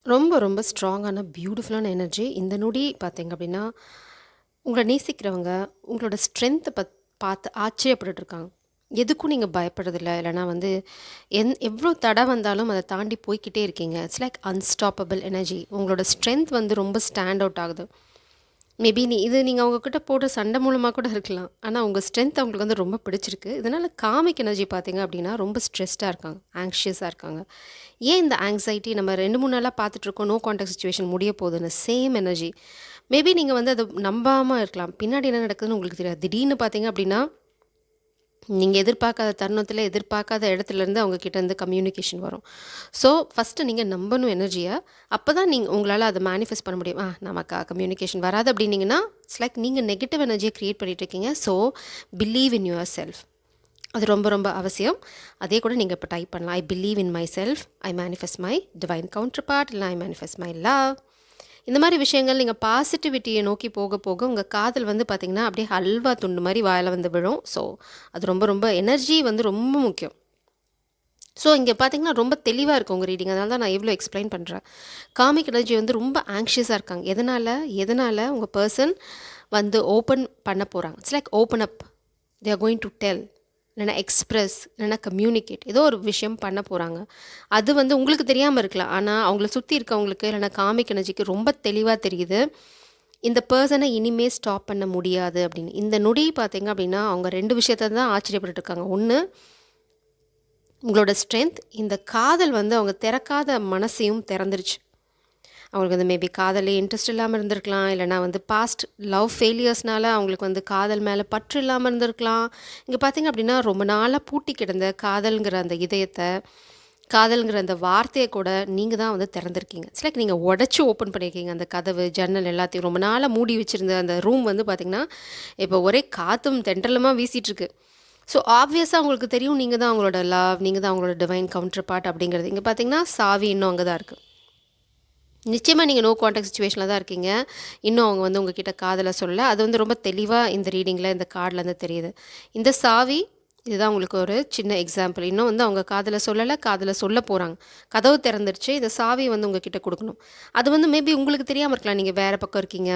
ரொம்ப, ரொம்ப ஸ்ட்ராங்கான, பியூட்டிஃபுல்லான எனர்ஜி. இந்த நொடி பார்த்தீங்க அப்படின்னா, உங்கள நேசிக்கிறவங்க, உங்களோட ஸ்ட்ரென்த்த பார்த்து ஆச்சரியப்பட்டுட்டு இருக்காங்க. எதுக்கும் நீங்க பயப்படுறதில்ல. இல்லன்னா வந்து எவ்ளோ தடை வந்தாலும் அத தாண்டி போய்க்கிட்டே இருக்கீங்க. It's like unstoppable energy. உங்களோட ஸ்ட்ரென்த் வந்து ரொம்ப ஸ்டாண்ட் அவுட் ஆகுது. மேபி நீங்க அவங்க கிட்ட போடுற சண்டை மூலமா கூட இருக்கலாம். ஆனா உங்க ஸ்ட்ரென்த் அவங்களுக்கு வந்து ரொம்ப பிடிச்சிருக்கு. இதனால காமிக் எனர்ஜி பார்த்தீங்க அப்படின்னா, ரொம்ப ஸ்ட்ரெஸ்டா இருக்காங்க. ஆங்ஷியஸா இருக்காங்க. ஏன் இந்த ஆங்ஸைட்டி நம்ம 2, 3 நாளா பார்த்துட்ருக்கோம். நோ கான்டாக்ட் சிச்சுவேஷன் முடிய போகுதுன்னு. Same energy. மேபி நீங்க வந்து அத நம்பாம இருக்கலாம். பின்னாடி என்ன நடக்குதுன்னு உங்களுக்கு தெரியாது. திடீர்னு பார்த்தீங்க அப்படின்னா, நீங்க எதிர்பார்க்காத தருணத்தில, எதிர்பார்க்காத இடத்துலருந்து அவங்க கிட்டேருந்து கம்யூனிகேஷன் வரும். ஸோ, ஃபர்ஸ்ட்டு நீங்க நம்பணும் எனர்ஜிய. அப்பதான் உங்களால அத மேனிஃபெஸ்ட் பண்ண முடியும். நமக்கு கம்யூனிகேஷன் வராது அப்டின்னீங்கன்னா, இட்ஸ் லைக் நீங்க நெகட்டிவ் எனர்ஜிய கிரியேட் பண்ணிட்டுருக்கீங்க. So, believe in yourself. அது ரொம்ப ரொம்ப அவசியம். அதே கூட நீங்க இப்ப டைப் பண்ணலாம். I believe in myself. I manifest my divine counterpart. இல்ல ஐ மேனிஃபெஸ்ட் மை லவ். இந்த மாரி விஷயங்கள் நீங்க பாசிட்டிவிட்டிய நோக்கி போக, போக உங்க காதல் வந்து பார்த்தீங்கன்னா, அப்படியே ஹல்வா துண்டு மாரி வாயில வந்து விழும். ஸோ, அது ரொம்ப ரொம்ப எனர்ஜி வந்து ரொம்ப முக்கியம். ஸோ, இங்க பார்த்தீங்கன்னா, ரொம்ப தெளிவா இருக்கு உங்க ரீடிங். அதனால தான் நான் இவ்ளோ எக்ஸ்ப்ளைன் பண்றேன். காமிக் எனர்ஜி வந்து ரொம்ப ஆங்ஷியஸா இருக்காங்க. எதனால? எதனால உங்க பெர்சன் வந்து ஓப்பன் பண்ண போறாங்க. It's like open up. They are going to tell. இல்லைனா எக்ஸ்பிரஸ், இல்லைனா கம்யூனிகேட். ஏதோ ஒரு விஷயம் பண்ண போகிறாங்க. அது வந்து உங்களுக்கு தெரியாமல் இருக்கலாம். ஆனால் அவங்கள சுற்றி இருக்கவங்களுக்கு இல்லைனா காமிக் எனர்ஜிக்கு ரொம்ப தெளிவாக தெரியுது. இந்த பர்சனை இனிமே ஸ்டாப் பண்ண முடியாது அப்படின்னு. இந்த நொடி பார்த்தீங்க அப்படின்னா அவங்க 2 விஷயத்த தான் ஆச்சரியப்பட்டுட்டு இருக்காங்க. ஒன்று, உங்களோட ஸ்ட்ரென்த். இந்த காதல் வந்து அவங்க திறக்காத மனசையும் திறந்துருச்சு. அவங்களுக்கு வந்து மேபி காதலே இன்ட்ரெஸ்ட் இல்லாமல் இருந்திருக்கலாம். இல்லைனா வந்து பாஸ்ட் லவ் ஃபெயிலியர்ஸ்னால அவங்களுக்கு வந்து காதல் மேலே பற்று இல்லாமல் இருந்திருக்கலாம். இங்கே பார்த்தீங்க அப்படின்னா ரொம்ப நாளாக பூட்டி கிடந்த காதல்ங்கிற அந்த இதயத்தை, காதல்ங்கிற அந்த வார்த்தையை கூட நீங்கள் தான் வந்து திறந்திருக்கீங்க. இட்ஸ் லைக் நீங்கள் உடச்சி ஓப்பன் பண்ணியிருக்கீங்க அந்த கதவு, ஜன்னல் எல்லாத்தையும். ரொம்ப நாளாக மூடி வச்சுருந்த அந்த ரூம் வந்து பார்த்திங்கன்னா, இப்போ ஒரே காற்றும் தென்றலுமா வீசிகிட்ருக்கு. ஸோ ஆப்வியஸாக உங்களுக்கு தெரியும் நீங்கள் தான் அவங்களோட லவ், நீங்கள் தான் அவங்களோட டிவைன் கவுண்டர் பார்ட் அப்படிங்கிறது. இங்கே பார்த்தீங்கன்னா சாவி இன்னும் அங்கே தான் இருக்குது. நிச்சயமா நீங்க நோ கான்டாக்ட் சிச்சுவேஷன்ல தான் இருக்கீங்க. இன்னும் அவங்க வந்து உங்ககிட்ட காதல சொல்லல. அது வந்து ரொம்ப தெளிவா இந்த ரீடிங்ல, இந்த கார்ட்லருந்து தெரியுது. இந்த சாவி, இதுதான் உங்களுக்கு ஒரு சின்ன எக்ஸாம்பிள். இன்னும் வந்து அவங்க காதல சொல்லல, காதல சொல்ல போறாங்க. கதவு திறந்துருச்சு. இந்த சாவி வந்து உங்ககிட்ட குடுக்கணும். அது வந்து மேபி உங்களுக்கு தெரியாம இருக்கலாம். நீங்க வேற பக்கம் இருக்கீங்க.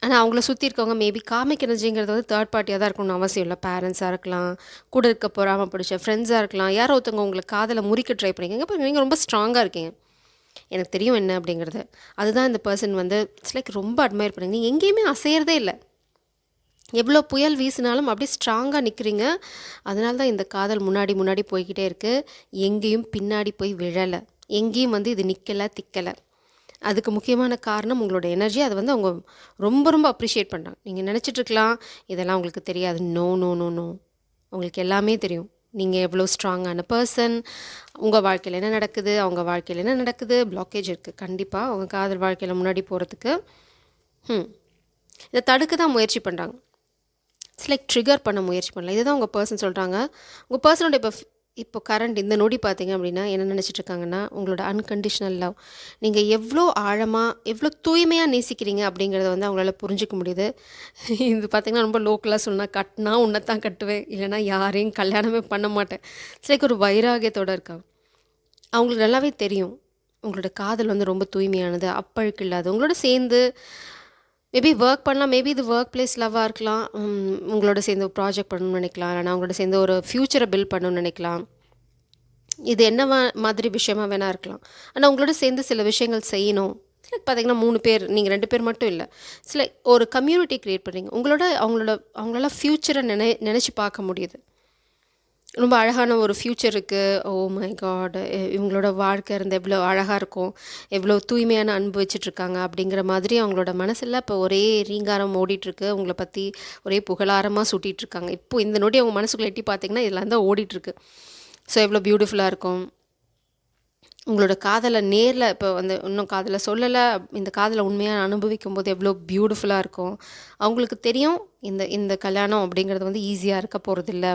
ஆனா அவங்கள சுத்தி இருக்கவங்க மேபி காமிக் எனர்ஜிங்கிறது வந்து தேர்ட் பார்ட்டியா தான் இருக்கணும்னு அவசியம் இல்ல. பேரண்ட்ஸா இருக்கலாம், கூட இருக்க பொறாம பிடிச்ச ஃப்ரெண்ட்ஸா இருக்கலாம். யாரோ ஒருத்தவங்க உங்கள காதல முறிக்க ட்ரை பண்ணியிருக்காங்க. அப்ப நீங்க ரொம்ப ஸ்ட்ராங்கா இருக்கீங்க. எனக்கு தெரியும் என்ன அப்படிங்கிறது. அதுதான் இந்த பெர்சன் வந்து இட்ஸ் லைக் ரொம்ப அட்மையர் பண்ணுங்க. நீங்க எங்கேயுமே அசையறதே இல்ல. எவ்வளோ புயல் வீசினாலும் அப்படியே ஸ்ட்ராங்கா நிக்கிறீங்க. அதனால தான் இந்த காதல் முன்னாடி முன்னாடி போய்க்கிட்டே இருக்கு. எங்கேயும் பின்னாடி போய் விழல. எங்கேயும் வந்து இது நிக்கல, திக்கல. அதுக்கு முக்கியமான காரணம் உங்களோட எனர்ஜி. அத வந்து அவங்க ரொம்ப ரொம்ப அப்ரிஷியேட் பண்றாங்க. நீங்க நெனச்சிட்டு இருக்கலாம், இதெல்லாம் உங்களுக்கு தெரியாது. No, no, no, no. உங்களுக்கு எல்லாமே தெரியும். நீங்க எவ்வளோ ஸ்ட்ராங்கான பெர்சன். உங்க வாழ்க்கையில என்ன நடக்குது, அவங்க வாழ்க்கையில என்ன நடக்குது, பிளாக்கேஜ் இருக்கு. கண்டிப்பா அவங்க காதல் வாழ்க்கையில முன்னாடி போறதுக்கு. ம். இத தடுக்க தான் முயற்சி பண்றாங்க. இட்ஸ் லைக் ட்ரிகர் பண்ண முயற்சி பண்ணல. இதுதான் உங்க பெர்சன் சொல்றாங்க. உங்க பெர்சனோட இப்போ கரண்ட் இந்த நொடி பார்த்தீங்க அப்படின்னா, என்ன நினைச்சிட்டு இருக்காங்கன்னா, உங்களோட அன்கண்டிஷனல் லவ். நீங்க எவ்ளோ ஆழமா, எவ்ளோ தூய்மையா நேசிக்கிறீங்க அப்படிங்கிறத வந்து அவங்களால புரிஞ்சுக்க முடியுது. இது பார்த்தீங்கன்னா, ரொம்ப லோக்கலா சொன்னா, "கட்னா உன்ன தான் கட்டுவேன். இல்லைன்னா யாரையும் கல்யாணமே பண்ண மாட்டேன்." இட்ஸ் லைக் ஒரு வைராகியத்தோட இருக்காங்க. அவங்களுக்கு நல்லாவே தெரியும். உங்களோட காதல் வந்து ரொம்ப தூய்மையானது, அப்பழுக்கு இல்லாதது. உங்களோட சேர்ந்து மேபி ஒர்க் பண்ணலாம். மேபி இது ஒர்க் பிளேஸ் லவ்வா இருக்கலாம். உங்களோட சேர்ந்து ஒரு ப்ராஜெக்ட் பண்ணணும்னு நினைக்கலாம். இல்லைனா உங்களோட சேர்ந்து ஒரு ஃப்யூச்சரை பில்ட் பண்ணணும்னு நினைக்கலாம். இது என்னவா மாதிரி விஷயமா வேணா இருக்கலாம். ஆனா உங்களோட சேர்ந்து சில விஷயங்கள் செய்யணும். லைக் பார்த்தீங்கன்னா 3 பேர், நீங்க 2 பேர் மட்டும் இல்ல. சில ஒரு கம்யூனிட்டி கிரியேட் பண்றீங்க. அவங்களால ஃப்யூச்சரை நினைச்சு பார்க்க முடியுது. ரொம்ப அழகான ஒரு ஃப்யூச்சர் இருக்கு. Oh my God! இவங்களோட வாழ்க்கை இருந்து எவ்வளோ அழகா இருக்கும். எவ்வளோ தூய்மையான அன்பு வச்சுட்ருக்காங்க அப்படிங்கிற மாதிரி அவங்களோட மனசுல இப்போ ஒரே ரீங்காரம் ஓடிட்டுருக்கு. உங்கள பத்தி ஒரே புகழாரமா சூட்டிட்டுருக்காங்க. இப்போ இந்த நொடி அவங்க மனசுக்குள்ள எட்டி பார்த்தீங்கன்னா, இதெல்லாம் தான் ஓடிட்டுருக்கு. ஸோ எவ்வளோ பியூட்டிஃபுல்லா இருக்கும். உங்களோட காதல நேர்ல இப்போ வந்து இன்னும் காதல சொல்லல. இந்த காதல உண்மையா அனுபவிக்கும்போது எவ்வளோ பியூட்டிஃபுல்லா இருக்கும். அவங்களுக்கு தெரியும் இந்த இந்த கல்யாணம் அப்படிங்கிறது வந்து ஈஸியா இருக்க போறதில்ல.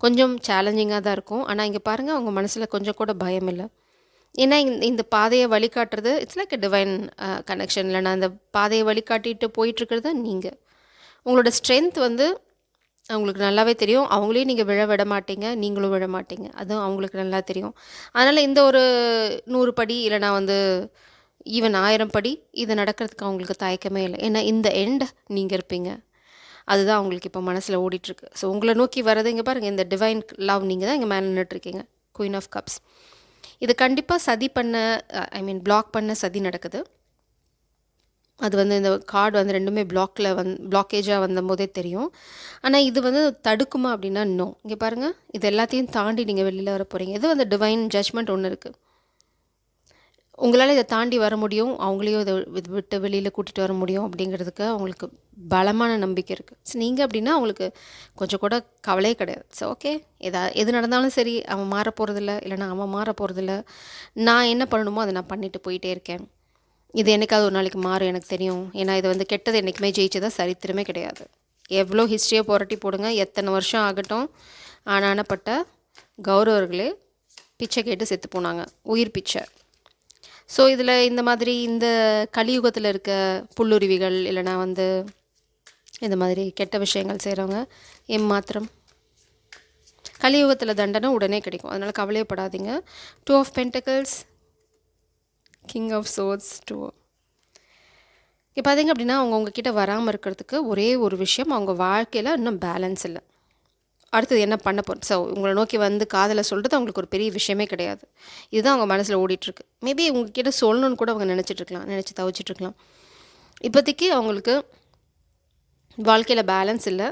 கொஞ்சம் சேலஞ்சிங்கா தான் இருக்கும். ஆனா இங்க பாருங்க அவங்க மனசுல கொஞ்சம் கூட பயம் இல்ல. ஏன்னா இந்த பாதைய வழிகாட்டுறது it's like a divine connection. இல்லன்னா அந்த பாதைய வழிகாட்டிட்டு போயிட்டுருக்கிறது நீங்க. உங்களோட ஸ்ட்ரென்த் வந்து அவங்களுக்கு நல்லாவே தெரியும். அவங்களையும் நீங்க விழ விட மாட்டீங்க. நீங்களும் விழ மாட்டீங்க. அதுவும் அவங்களுக்கு நல்லா தெரியும். அதனால இந்த ஒரு 100 படி இல்லன்னா வந்து ஈவன் 1000 படி இது நடக்கிறதுக்கு அவங்களுக்கு தயக்கமே இல்லை. ஏன்னா இந்த எண்ட் நீங்கள் இருப்பீங்க. அதுதான் அவங்களுக்கு இப்போ மனசில் ஓடிட்டுருக்கு. ஸோ உங்களை நோக்கி வர்றது இங்கே பாருங்கள், இந்த டிவைன் லவ் நீங்கள் தான் இங்கே மேலே நின்றுட்டுருக்கீங்க. Queen of cups. இது கண்டிப்பாக சதி பண்ண, ஐ மீன் பிளாக் பண்ண சதி நடக்குது. அது வந்து இந்த கார்டு வந்து ரெண்டுமே பிளாக்கேஜாக வந்தபோதே தெரியும். ஆனால் இது வந்து தடுக்குமா அப்படின்னா நோ. இங்கே பாருங்கள், இது எல்லாத்தையும் தாண்டி நீங்கள் வெளியில் வர போகிறீங்க. இது வந்து டிவைன் ஜட்ஜ்மெண்ட் ஒன்று இருக்குது. உங்களால் இதை தாண்டி வர முடியும், அவங்களையும் இதை விட்டு வெளியில் கூட்டிகிட்டு வர முடியும் அப்படிங்கிறதுக்கு அவங்களுக்கு பலமான நம்பிக்கை இருக்குது. ஸோ நீங்கள் அப்படின்னா அவங்களுக்கு கொஞ்சம் கூட கவலையே கிடையாது. ஸோ ஓகே, எது நடந்தாலும் சரி, அவன் மாற போகிறதில்ல, இல்லைனா அவன் மாற போகிறதில்ல, நான் என்ன பண்ணணுமோ அதை நான் பண்ணிட்டு போயிட்டே இருக்கேன். இது என்னைக்காவது ஒரு நாளைக்கு மாறும், எனக்கு தெரியும். ஏன்னா இது வந்து கெட்டது என்றைக்குமே ஜெயிச்சதா சரித்திரமே கிடையாது. எவ்வளோ ஹிஸ்ட்ரியை புரட்டி போடுங்க, எத்தனை வருஷம் ஆகட்டும், ஆனானப்பட்ட கௌரவர்களே பிச்சை கேட்டு செத்து போனாங்க, உயிர் பிச்சை. ஸோ இதில் இந்த மாதிரி இந்த கலியுகத்தில் இருக்க புல்லுருவிகள் இல்லைனா வந்து இந்த மாதிரி கெட்ட விஷயங்கள் செய்கிறவங்க ஏமாத்திரம், கலியுகத்தில் தண்டனை உடனே கிடைக்கும். அதனால் கவலையப்படாதீங்க. 2 of pentacles, king of sorts, 2. இப்போ பார்த்தீங்க அப்படின்னா அவங்க உங்ககிட்ட வராமல் இருக்கிறதுக்கு ஒரே ஒரு விஷயம், அவங்க வாழ்க்கையில் இன்னும் பேலன்ஸ் இல்லை. அடுத்தது என்ன பண்ண போகிறோம். ஸோ உங்களை நோக்கி வந்து காதலை சொல்கிறது அவங்களுக்கு ஒரு பெரிய விஷயமே கிடையாது. இதுதான் அவங்க மனசில் ஓடிட்டுருக்கு. மேபி உங்ககிட்ட சொல்லணுன்னு கூட அவங்க நினச்சிட்ருக்கலாம், நினச்சி தவிச்சிட்ருக்கலாம். இப்போதைக்கு அவங்களுக்கு வாழ்க்கையில் பேலன்ஸ் இல்லை.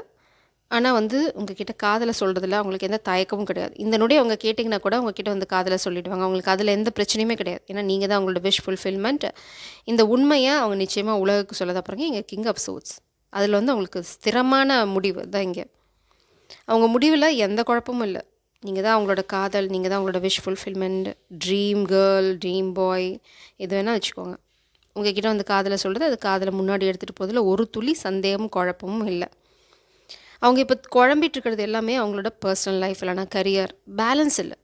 ஆனால் வந்து உங்ககிட்ட காதலை சொல்கிறதுல அவங்களுக்கு எந்த தயக்கமும் கிடையாது. இந்த நொடி அவங்க கேட்டிங்கன்னா கூட அவங்கக்கிட்ட வந்து காதலை சொல்லிவிடுவாங்க. அவங்களுக்கு அதில் எந்த பிரச்சனையுமே கிடையாது. ஏன்னா நீங்கள் தான் அவங்களோட விஷ் ஃபுல்ஃபில்மெண்ட். இந்த உண்மையை அவங்க நிச்சயமாக உலகுக்கு சொல்ல தான் போகிறாங்க. இங்கே கிங் ஆஃப் சோர்ட்ஸ், அதில் வந்து அவங்களுக்கு ஸ்திரமான முடிவு தான் இங்கே. அவங்க முடிவில் எந்த குழப்பமும் இல்லை. நீங்கள் தான் அவங்களோட காதல், நீங்கள் தான் அவங்களோட wish fulfilment, dream girl, dream boy, எது வேணால் வச்சுக்கோங்க. உங்ககிட்ட வந்து காதலை சொல்கிறது, அது காதலை முன்னாடி எடுத்துகிட்டு போகிறதுல ஒரு துளி சந்தேகமும் குழப்பமும் இல்லை. அவங்க இப்போ குழம்பிட்டு இருக்கிறது எல்லாமே அவங்களோட பர்சனல் லைஃப், இல்லைனா கரியர் பேலன்ஸ் இல்லை.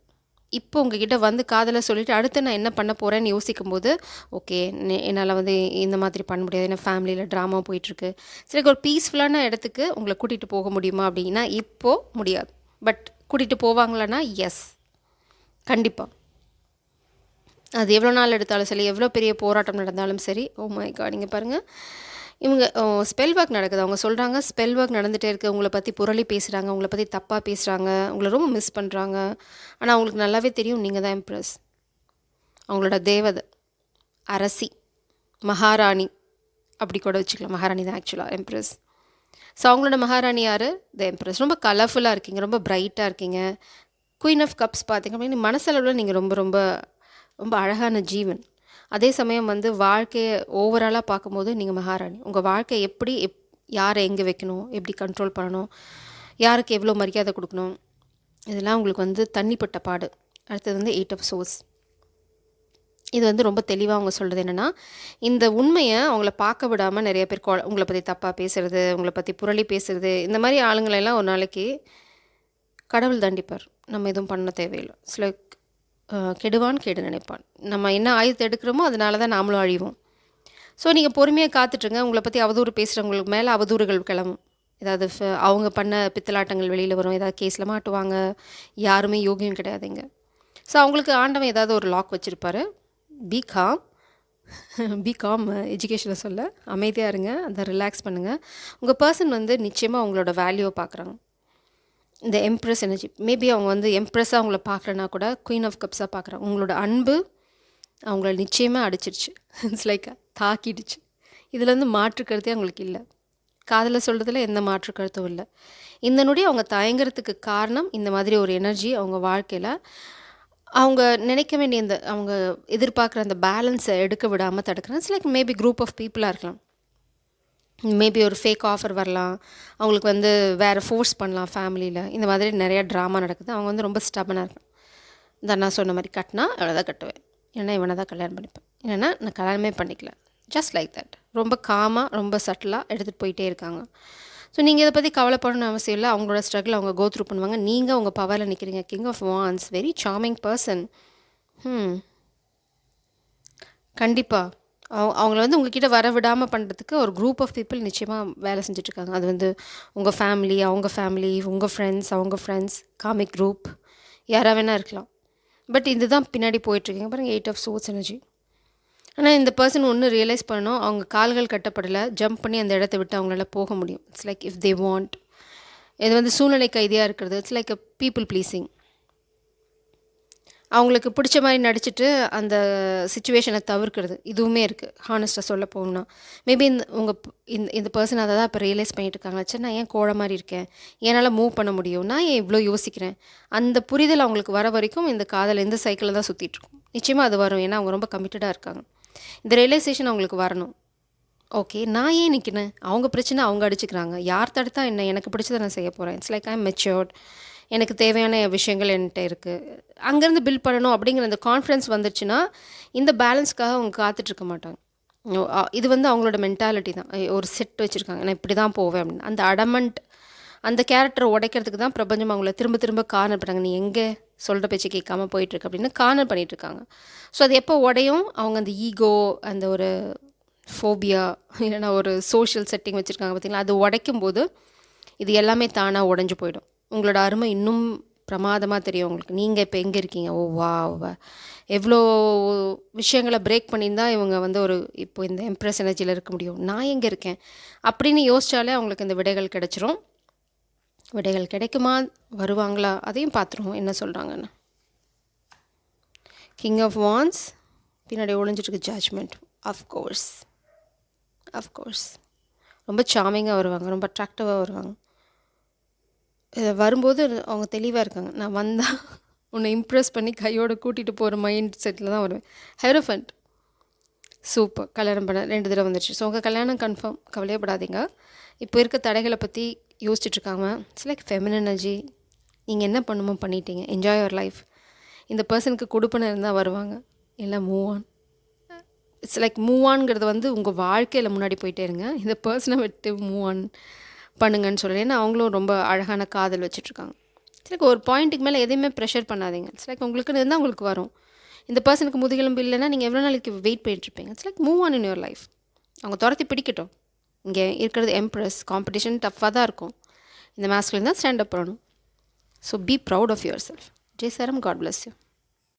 இப்போ உங்ககிட்ட வந்து காதலை சொல்லிவிட்டு அடுத்து நான் என்ன பண்ண போகிறேன்னு யோசிக்கும்போது, ஓகே என்னால் வந்து இந்த மாதிரி பண்ண முடியாது, ஏன்னா ஃபேமிலியில் ட்ராமா போயிட்டுருக்கு, சரி ஒரு பீஸ்ஃபுல்லான இடத்துக்கு உங்களை கூட்டிகிட்டு போக முடியுமா அப்படின்னா இப்போது முடியாது. பட் கூட்டிகிட்டு போவாங்களான்னா எஸ், கண்டிப்பாக. அது எவ்வளோ நாள் எடுத்தாலும் சரி, எவ்வளோ பெரிய போராட்டம் நடந்தாலும் சரி. ஓ மை காட், நீங்கள் பாருங்கள், இவங்க ஸ்பெல் ஒர்க் நடக்குது. அவங்க சொல்கிறாங்க ஸ்பெல் ஒர்க் நடந்துகிட்டே இருக்குது, உங்களை பற்றி புரளி பேசுகிறாங்க, உங்களை பற்றி தப்பாக பேசுகிறாங்க, உங்களை ரொம்ப மிஸ் பண்ணுறாங்க. ஆனால் அவங்களுக்கு நல்லாவே தெரியும் நீங்கள் தான் எம்ப்ரஸ், அவங்களோட தேவதை, அரசி, மகாராணி, அப்படி கூட வச்சுக்கலாம். மகாராணி தான் ஆக்சுவலாக எம்ப்ரஸ். ஸோ அவங்களோட மகாராணி யார்? த எம்ப்ரஸ். ரொம்ப கலர்ஃபுல்லாக இருக்கீங்க, ரொம்ப பிரைட்டாக இருக்கீங்க. குயின் ஆஃப் கப்ஸ் பார்த்திங்க அப்படின்னா மனசளவில் நீங்கள் ரொம்ப ரொம்ப ரொம்ப அழகான ஜீவன். அதே சமயம் வந்து வாழ்க்கையை ஓவராலாக பார்க்கும்போது நீங்கள் மகாராணி. உங்கள் வாழ்க்கை எப்படி யாரை எங்கே வைக்கணும், எப்படி கண்ட்ரோல் பண்ணணும், யாருக்கு எவ்வளோ மரியாதை கொடுக்கணும், இதெல்லாம் உங்களுக்கு வந்து தண்ணிப்பட்ட பாடு. அடுத்தது வந்து 8 ஆஃப் சோர்ஸ். இது வந்து ரொம்ப தெளிவாக அவங்க சொல்கிறது என்னென்னா, இந்த உண்மையை அவங்கள பார்க்க விடாமல் நிறைய பேர் உங்களை பற்றி தப்பாக பேசுகிறது, உங்களை பற்றி புரளி பேசுகிறது, இந்த மாதிரி ஆளுங்களெல்லாம் ஒரு நாளைக்கு கடவுள் தண்டிப்பார். நம்ம எதுவும் பண்ண தேவையில்லை. சில கெடுவான் கேடு நினைப்பான். நம்ம என்ன ஆயுதத்தை எடுக்கிறோமோ அதனால தான் நாமளும் அழிவோம். ஸோ நீங்கள் பொறுமையாக காத்துட்ருங்க. உங்களை பற்றி அவதூறு பேசுகிறவங்களுக்கு மேலே அவதூறுகள் கிளம்பும். ஏதாவது அவங்க பண்ண பித்தலாட்டங்கள் வெளியில் வரும், ஏதாவது கேஸில் மாட்டுவாங்க. யாருமே யோகியம் கிடையாதுங்க. ஸோ அவங்களுக்கு ஆண்டவன் ஏதாவது ஒரு லாக் வச்சுருப்பார். பி காம், பி காம் எஜுகேஷனை சொல்ல, அமைதியாக இருங்க, அதை ரிலாக்ஸ் பண்ணுங்கள். உங்கள் பர்சன் வந்து நிச்சயமாக உங்களோட வேல்யூவை பார்க்குறாங்க. இந்த எம்ப்ரெஸ் எனர்ஜி, மேபி அவங்க வந்து எம்ப்ரெஸ்ஸாக அவங்கள பார்க்கலனா கூட குயின் ஆஃப் கப்ஸாக பார்க்குறாங்க. உங்களோட அன்பு அவங்கள நிச்சயமாக அடிச்சிருச்சு. இட்ஸ் லைக் தாக்கிடுச்சு. இதில் வந்து மாற்று கருத்தே அவங்களுக்கு இல்லை. காதலை சொல்கிறதுல எந்த மாற்று கருத்தும் இல்லை. இந்த நொடி அவங்க தயங்குறதுக்கு காரணம் இந்த மாதிரி ஒரு எனர்ஜி அவங்க வாழ்க்கையில் அவங்க நினைக்க வேண்டிய இந்த அவங்க எதிர்பார்க்குற அந்த பேலன்ஸை எடுக்க விடாமல் தடுக்கிறாங்க. It's like maybe group of பீப்புளாக இருக்கலாம். மேபி ஒரு ஃபேக் ஆஃபர் வரலாம், அவங்களுக்கு வந்து வேறு ஃபோர்ஸ் பண்ணலாம் ஃபேமிலியில். இந்த மாதிரி நிறையா ட்ராமா நடக்குது. அவங்க வந்து ரொம்ப ஸ்டபனாக இருக்கும். இந்த நான் சொன்ன மாதிரி கட்டினா அவ்வளோ தான் கட்டுவேன், இல்லைன்னா இவனை தான் கல்யாணம் பண்ணிப்பேன், இல்லைன்னா நான் கல்யாணமே பண்ணிக்கல, ஜஸ்ட் லைக் தட். ரொம்ப காமாக ரொம்ப சட்டிலாக எடுத்துகிட்டு போயிட்டே இருக்காங்க. ஸோ நீங்கள் இதை பற்றி கவலைப்படணும்னு அவசியம் இல்லை. அவங்களோட ஸ்ட்ரகிள் அவங்க கோ த்ரூ பண்ணுவாங்க. நீங்கள் உங்கள் பவரில் நிற்கிறீங்க. King of wands, very charming person. கண்டிப்பாக அவங்கள வந்து உங்ககிட்ட வர விடாமல் பண்ணுறதுக்கு ஒரு குரூப் ஆஃப் பீப்புள் நிச்சயமாக வேலை செஞ்சிட்ருக்காங்க. அது வந்து உங்கள் ஃபேமிலி, அவங்க ஃபேமிலி, உங்கள் ஃப்ரெண்ட்ஸ், அவங்க ஃப்ரெண்ட்ஸ், காமிக் குரூப், யாராக வேணால் இருக்கலாம். பட் இதுதான் பின்னாடி போயிட்டுருக்கீங்க பாருங்கள். 8 ஆஃப் சோர்ஸ் எனர்ஜி. ஆனால் இந்த பர்சன் ஒன்று ரியலைஸ் பண்ணணும், அவங்க கால்கள் கட்டப்படலை, ஜம்ப் பண்ணி அந்த இடத்த விட்டு அவங்களால போக முடியும். It's like if they want. இது வந்து சூழ்நிலை கைதியாக இருக்கிறது. It's like a people pleasing. அவங்களுக்கு பிடிச்ச மாதிரி நடிச்சிட்டு அந்த சுச்சுவேஷனை தவிர்க்கிறது இதுவுமே இருக்குது. ஹானஸ்ட்டாக சொல்ல போகணும்னா மேபி இந்த பர்சன் அதை தான் இப்போ ரியலைஸ் பண்ணிட்டு இருக்காங்க. சரி, நான் ஏன் கோழ மாதிரி இருக்கேன், என்னால் மூவ் பண்ண முடியும், நான் ஏன் இவ்வளோ யோசிக்கிறேன், அந்த புரிதல் அவங்களுக்கு வர வரைக்கும் இந்த காதல் இந்த சைக்கிளில் தான் சுற்றிட்டுருக்கும். நிச்சயமாக அது வரும், ஏன்னா அவங்க ரொம்ப கமிட்டடாக இருக்காங்க. இந்த ரியலைசேஷன் அவங்களுக்கு வரணும். ஓகே, நான் ஏன் நிற்கினேன், அவங்க பிரச்சனை அவங்க அடிச்சுக்கிறாங்க, யார் தடுத்தா என்ன, எனக்கு பிடிச்சதை நான் செய்ய போகிறேன். It's like I am matured, எனக்கு தேவையான விஷயங்கள் என்கிட்ட இருக்குது, அங்கேருந்து பில்ட் பண்ணணும் அப்படிங்கிற அந்த கான்ஃபிடன்ஸ் வந்துடுச்சுன்னா இந்த பேலன்ஸ்க்காக அவங்க காத்துட்ருக்க மாட்டாங்க. இது வந்து அவங்களோட மென்டாலிட்டி தான். ஒரு செட் வச்சுருக்காங்க, நான் இப்படி தான் போவேன் அப்படின்னு. அந்த அடமண்ட், அந்த கேரக்டரை உடைக்கிறதுக்கு தான் பிரபஞ்சம் அவங்கள திரும்ப திரும்ப கார்னர் பண்ணுறாங்க. நீ எங்கே சொல்கிற பேச்சு கேட்காம போயிட்டுருக்கு அப்படின்னு கார்னர் பண்ணிகிட்ருக்காங்க. ஸோ அது எப்போ உடையும், அவங்க அந்த ஈகோ, அந்த ஒரு ஃபோபியா, இல்லைன்னா ஒரு சோஷியல் செட்டிங் வச்சுருக்காங்க பார்த்திங்களா, அது உடைக்கும் போது இது எல்லாமே தானாக உடஞ்சி போயிடும். உங்களோட அருமை இன்னும் பிரமாதமாக தெரியும் உங்களுக்கு. நீங்கள் இப்போ எங்கே இருக்கீங்க, ஓ வா எவ்வளோ விஷயங்களை பிரேக் பண்ணியிருந்தா இவங்க வந்து ஒரு இப்போ இந்த எம்ப்ரெஸ் எனர்ஜியில் இருக்க முடியும், நான் எங்கே இருக்கேன் அப்படின்னு யோசித்தாலே அவங்களுக்கு இந்த விடைகள் கிடச்சிரும். விடைகள் கிடைக்குமா, வருவாங்களா, அதையும் பார்த்துருவோம் என்ன சொல்கிறாங்கன்னு. கிங் ஆஃப் வான்ஸ் பின்னாடி ஒழிஞ்சிட்ருக்கு ஜட்ஜ்மெண்ட். அஃப்கோர்ஸ் ரொம்ப சாமிங்காக வருவாங்க, ரொம்ப அட்ராக்டிவாக வருவாங்க. வரும்போது அவங்க தெளிவாக இருக்காங்க, நான் வந்தால் உன்னை இம்ப்ரெஸ் பண்ணி கையோடு கூட்டிகிட்டு போகிற மைண்ட் செட்டில் தான் வருவேன். ஹெரோஃபண்ட் சூப்பர், கல்யாணம் பண்ண 2 தடவை வந்துடுச்சு. ஸோ உங்கள் கல்யாணம் கன்ஃபார்ம், கவலையப்படாதீங்க. இப்போ இருக்க தடைகளை பற்றி யோசிச்சுட்ருக்காங்க. It's like feminine energy. நீங்கள் என்ன பண்ணுமோ பண்ணிட்டீங்க, என்ஜாய் யுவர் லைஃப். இந்த பர்சனுக்கு கொடுப்பன இருந்தால் வருவாங்க, இல்லை move on. It's like move ஆன்ங்கிறது வந்து உங்கள் வாழ்க்கையில் முன்னாடி போயிட்டே இருங்க, இந்த பர்சனை விட்டு மூவ் ஆன் பண்ணுங்கன்னு சொல்லி. ஏன்னா அவங்களும் ரொம்ப அழகான காதல் வச்சுட்ருக்காங்க. இட்ஸ் லைக் ஒரு பாயிண்ட்டுக்கு மேலே எதையுமே ப்ரெஷர் பண்ணாதீங்க. இட்ஸ் லைக் உங்களுக்குன்னு இருந்தால் உங்களுக்கு வரும். இந்த பர்சனுக்கு முதுகெலும்பு இல்லைன்னா நீங்கள் எவ்வளோ நாளைக்கு வெயிட் பண்ணிட்டுருப்பீங்க. It's like move on in your life. அவங்க துரத்தி பிடிக்கட்டும். இங்கே இருக்கிறது எம்ப்ரெஸ், காம்படிஷன் டஃப்பாக தான் இருக்கும். இந்த மேஸ்குலின் தான் ஸ்டாண்ட் அப் பண்ணணும். So be proud of yourself. ஜெய் சரம், காட் பிளஸ் யூ.